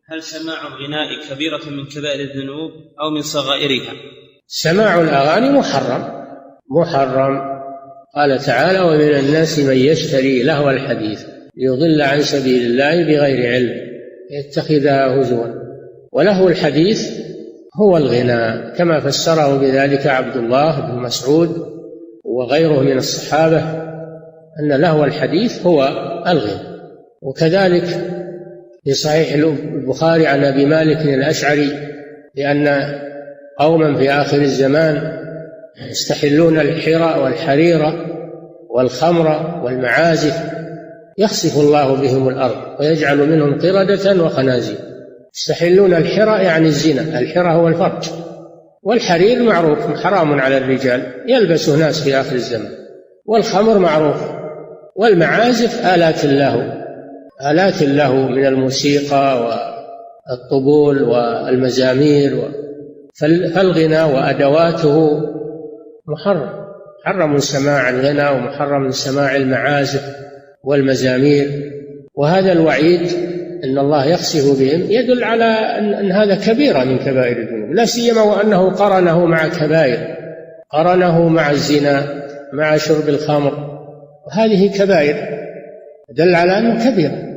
هل سماع الغناء كبيرة من كبائر الذنوب أو من صغائرها؟ سماع الأغاني محرم. قال تعالى: ومن الناس من يشتري لهو الحديث ليضل عن سبيل الله بغير علم يتخذها هزوا. ولهو الحديث هو الغناء، كما فسره بذلك عبد الله بن مسعود وغيره من الصحابة، أن لهو الحديث هو الغناء. وكذلك في صحيح البخاري عن أبي مالك الأشعري لأن قوما في آخر الزمان يستحلون الحرى والحرير والخمر والمعازف يخسف الله بهم الأرض ويجعل منهم قردة وخنازير. يستحلون الحرى يعني الزنا، الحرى هو الفرج، والحرير معروف حرام على الرجال يلبسه ناس في آخر الزمان، والخمر معروف، والمعازف آلات اللهو من الموسيقى والطبول والمزامير. فالغناء وأدواته محرم سماع الغناء ومحرم سماع المعازف والمزامير. وهذا الوعيد أن الله يخسف بهم يدل على أن هذا كبيرة من كبائر الذنوب، لا سيما وأنه قرنه مع كبائر، قرنه مع الزنا، مع شرب الخمر، وهذه كبائر دل على أنه كبيرة.